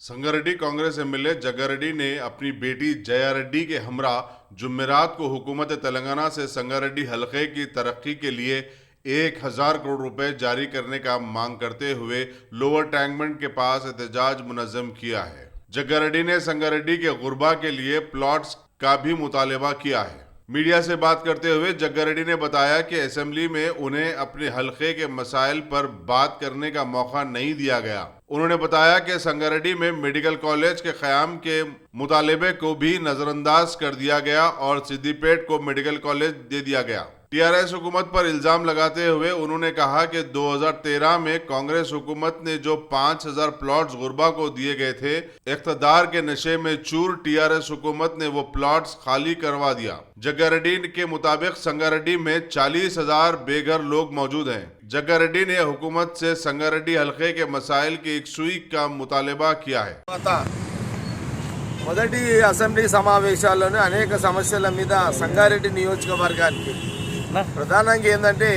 Sangareddy Congress MLA जग्गारेड्डी ने अपनी बेटी जया रेड्डी के हमरा जुमेरात को हुकूमत तेलंगाना से संगारेड्डी हलके की तरक्की के लिए 1000 करोड़ रुपए जारी करने का मांग करते हुए लोअर टैंकमेंट के पास एहतजाज मुनज़्ज़म किया है। जग्गारेड्डी ने संगारेड्डी के गुरबा के लिए प्लॉट्स का भी मुतालबा किया है। मीडिया से बात करते हुए जग्गारेड्डी ने बताया कि असेंबली में उन्हें अपने हलके के मसाइल पर बात करने का मौका नहीं दिया गया। उन्होंने बताया कि संगारेड्डी में मेडिकल कॉलेज के क़याम के मुतालबे को भी नजरअंदाज कर दिया गया और सिद्दीपेट को मेडिकल कॉलेज दे दिया गया। टीआरएस हुकूमत पर इल्जाम लगाते हुए उन्होंने कहा कि 2013 में कांग्रेस हुकूमत ने जो 5000 प्लॉट्स गुरबा को दिए गए थे, इख्तदार के नशे में चूर टीआरएस हुकूमत ने वो प्लॉट्स खाली करवा दिया। जग्गारेड्डी के मुताबिक संगारेड्डी में 40,000 बेघर लोग मौजूद हैं। जग्गारेड्डी ने हुकूमत से संगारेड्डी हलके के मसाइल की एकसूई का मुतालबा किया है। మొదటి అసెంబ్లీ సమావేశాల్లోనే అనేక సమస్యల మీద సంగారెడ్డి నియోజకవర్గానికి ప్రధానంగా ఏంటంటే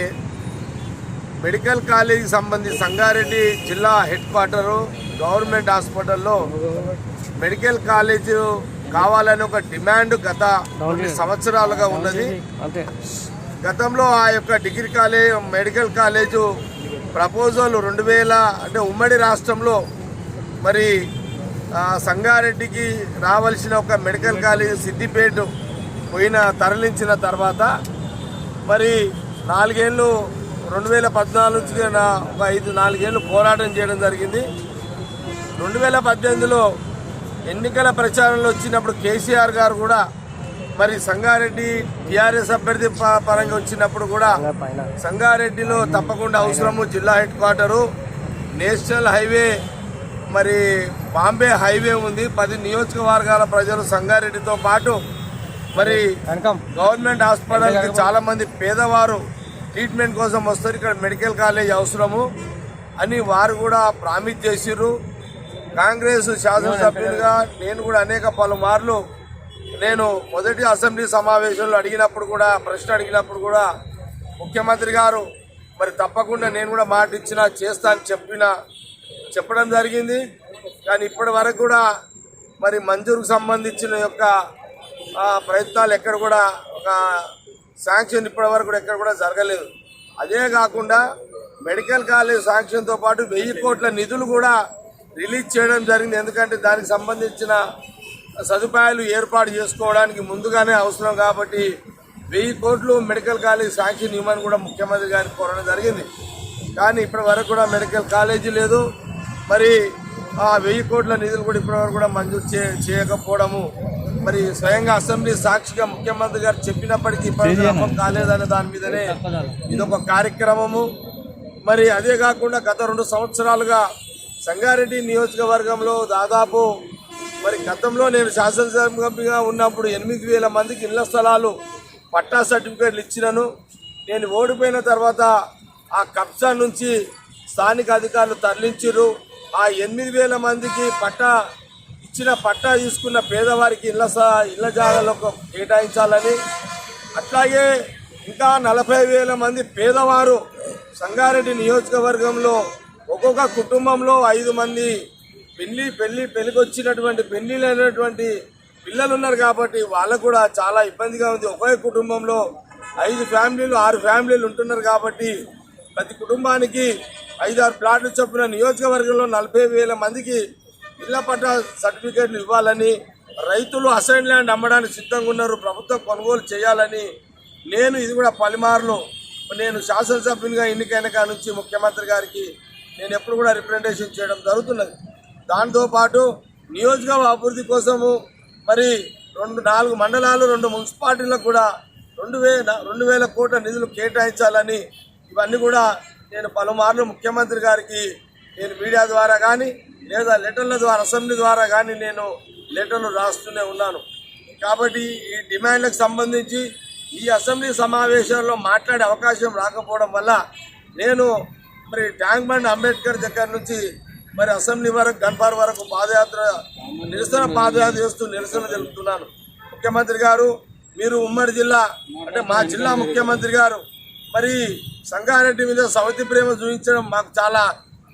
మెడికల్ కాలేజీకి సంబంధించి సంగారెడ్డి జిల్లా హెడ్ క్వార్టరు గవర్నమెంట్ హాస్పిటల్లో మెడికల్ కాలేజ్ కావాలని ఒక డిమాండ్ గత కొన్ని సంవత్సరాలుగా ఉన్నది. గతంలో ఆ యొక్క degree college medical college proposal 2000 అంటే ఉమ్మడి రాష్ట్రంలో మరి సంగారెడ్డికి రావాల్సిన ఒక మెడికల్ కాలేజ్ సిద్దిపేట తరలించిన తర్వాత మరి 4 ఏళ్ళు 2014 నుంచి ఒక 4 ఏళ్ళు పోరాటం చేయడం జరిగింది. 2018లో ఎన్నికల ప్రచారంలో వచ్చినప్పుడు కేసీఆర్ గారు కూడా మరి సంగారెడ్డి టీఆర్ఎస్ అభ్యర్థి పరంగా వచ్చినప్పుడు కూడా సంగారెడ్డిలో తప్పకుండా అవసరము, జిల్లా హెడ్ క్వార్టరు, నేషనల్ హైవే మరి బాంబే హైవే ఉంది. 10 నియోజకవర్గాల ప్రజలు సంగారెడ్డితో పాటు మరి గవర్నమెంట్ హాస్పిటల్కి చాలా మంది పేదవారు ట్రీట్మెంట్ కోసం వస్తారు, ఇక్కడ మెడికల్ కాలేజ్ అవసరము అని వారు కూడా ప్రామిస్ చేసిర్రు. కాంగ్రెస్ శాసనసభ్యులుగా నేను కూడా అనేక పలుమార్లు నేను మొదటి అసెంబ్లీ సమావేశంలో ప్రశ్న అడిగినప్పుడు కూడా ముఖ్యమంత్రి గారు మరి తప్పకుండా నేను కూడా మాట ఇచ్చినా చేస్తా అని చెప్పడం జరిగింది. కానీ ఇప్పటి వరకు కూడా మరి మంజూరుకు సంబంధించిన యొక్క ప్రయత్నాలు ఎక్కడ కూడా ఒక శాంక్షన్ ఇప్పటి వరకు కూడా ఎక్కడ కూడా జరగలేదు. అదే కాకుండా మెడికల్ కాలేజ్ శాంక్షన్తో పాటు 1000 కోట్ల నిధులు కూడా రిలీజ్ చేయడం జరిగింది. ఎందుకంటే దానికి సంబంధించిన సదుపాయాలు ఏర్పాటు చేసుకోవడానికి ముందుగానే అవసరం కాబట్టి 1000 కోట్లు మెడికల్ కాలేజ్ శాంక్షన్ ఇవ్వమని కూడా ముఖ్యమంత్రి గారికి కోరడం జరిగింది. కానీ ఇప్పటి వరకు కూడా మెడికల్ కాలేజీ లేదు. మరి ఆ 1000 కోట్ల నిధులు కూడా ఇప్పటివరకు కూడా మంజూరు చేయకపోవడము, మరి స్వయంగా అసెంబ్లీ సాక్షిగా ముఖ్యమంత్రి గారు చెప్పినప్పటికీ ఇప్పటివరకు కాలేదనే దాని మీదనే ఇదొక కార్యక్రమము. మరి అదే కాకుండా గత 2 సంవత్సరాలుగా సంగారెడ్డి నియోజకవర్గంలో దాదాపు మరి గతంలో నేను శాసనసభ్యుగా ఉన్నప్పుడు 8000 మందికి ఇళ్ల స్థలాలు పట్టా సర్టిఫికేట్లు ఇచ్చినాను. నేను ఓడిపోయిన తర్వాత ఆ కబ్జా నుంచి స్థానిక అధికారులు తరలించారు. ఆ 8000 మందికి పట్టా తీసుకున్న పేదవారికి ఇళ్ల జాగాలకు కేటాయించాలని, అట్లాగే ఇంకా 40,000 మంది పేదవారు సంగారెడ్డి నియోజకవర్గంలో ఒక్కొక్క కుటుంబంలో 5 మంది పెళ్లికి వచ్చినటువంటి పెళ్లిలైనటువంటి పిల్లలు ఉన్నారు కాబట్టి వాళ్ళకు కూడా చాలా ఇబ్బందిగా ఉంది. ఒకే కుటుంబంలో 5 ఫ్యామిలీలు 6 ఫ్యామిలీలు ఉంటున్నారు కాబట్టి ప్రతి కుటుంబానికి 5-6 ప్లాట్లు చొప్పున నియోజకవర్గంలో 40,000 మందికి ఇళ్ల పట్టా సర్టిఫికేట్లు ఇవ్వాలని, రైతులు అసైన్ ల్యాండ్ అమ్మడానికి సిద్ధంగా ఉన్నారు, ప్రభుత్వం కొనుగోలు చేయాలని ఇది కూడా పలుమార్లు నేను శాసనసభ్యునిగా ఎన్నికైన కాడ నుంచి ముఖ్యమంత్రి గారికి నేను ఎప్పుడు కూడా రిప్రజెంటేషన్ చేయడం జరుగుతున్నది. దాంతోపాటు నియోజకవర్గ అభివృద్ధి కోసము మరి 4 మండలాలు 2 మున్సిపాలిటీలకు కూడా 2,000 కోట్ల నిధులు కేటాయించాలని ఇవన్నీ కూడా నేను పలుమార్లు ముఖ్యమంత్రి గారికి నేను మీడియా ద్వారా కానీ లేదా లెటర్ల ద్వారా అసెంబ్లీ ద్వారా కానీ నేను లెటర్లు రాస్తూనే ఉన్నాను. కాబట్టి ఈ డిమాండ్లకు సంబంధించి ఈ అసెంబ్లీ సమావేశంలో మాట్లాడే అవకాశం రాకపోవడం వల్ల నేను మరి ట్యాంక్ బండ్ అంబేద్కర్ దగ్గర నుంచి మరి అసెంబ్లీ వరకు గన్పార్ వరకు నిరసన పాదయాత్ర చేస్తూ నిరసన తెలుపుతున్నాను. ముఖ్యమంత్రి గారు మీరు ఉమ్మడి జిల్లా అంటే మా జిల్లా ముఖ్యమంత్రి గారు మరి సంగారెడ్డి మీద సవతి ప్రేమ చూపించడం మాకు చాలా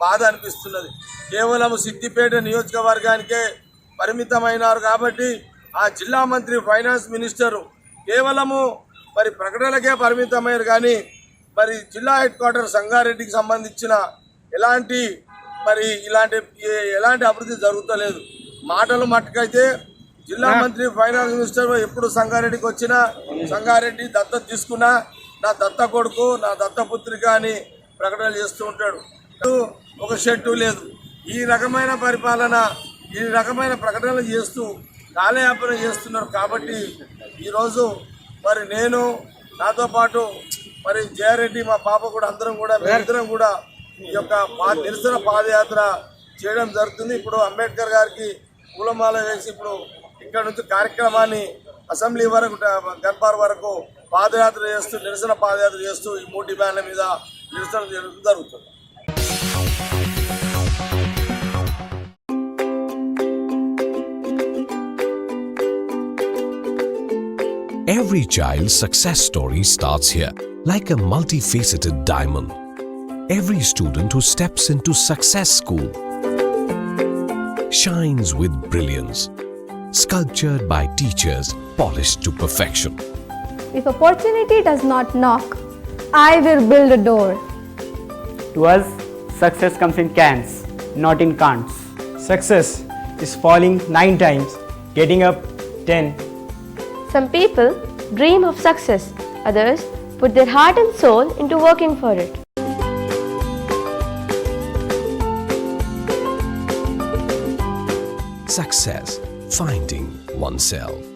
బాధ అనిపిస్తున్నది. కేవలం సిద్దిపేట నియోజకవర్గానికే పరిమితమైనారు కాబట్టి ఆ జిల్లా మంత్రి ఫైనాన్స్ మినిస్టరు కేవలము మరి ప్రకటనలకే పరిమితమయ్యారు కానీ మరి జిల్లా హెడ్ క్వార్టర్ సంగారెడ్డికి సంబంధించిన ఎలాంటి అభివృద్ధి జరుగుతలేదు. మాటలు మట్టుకైతే జిల్లా మంత్రి ఫైనాన్స్ మినిస్టర్ ఎప్పుడు సంగారెడ్డికి వచ్చినా సంగారెడ్డి దత్తత తీసుకున్నా నా దత్త కొడుకు నా దత్తపుత్రిక అని ప్రకటనలు చేస్తూ ఉంటాడు. ఒక షెడ్డు లేదు. ఈ రకమైన పరిపాలన ఈ రకమైన ప్రకటనలు చేస్తూ కాలయాపన చేస్తున్నారు. కాబట్టి ఈరోజు మరి నేను నాతో పాటు మరి జయారెడ్డి మా పాప కూడా మేమిద్దరం కూడా ఈ యొక్క నిరసన పాదయాత్ర చేయడం జరుగుతుంది. ఇప్పుడు అంబేద్కర్ గారికి పూలమాల వేసి ఇప్పుడు ఇక్కడ నుంచి కార్యక్రమాన్ని అసెంబ్లీ వరకు గన్పార్ వరకు నిరసన పాదయాత్ర చేస్తూ ఈ 3 డిమాండ్ల మీద నిరసన జరుగుతుంది. Every child's success story starts here, like a multifaceted diamond. Every student who steps into Success School shines with brilliance, sculptured by teachers polished to perfection. If opportunity does not knock, I will build a door. To us, success comes in cans, not in can'ts. Success is falling 9 times, getting up 10. Some people dream of success, others put their heart and soul into working for it. Success, finding oneself.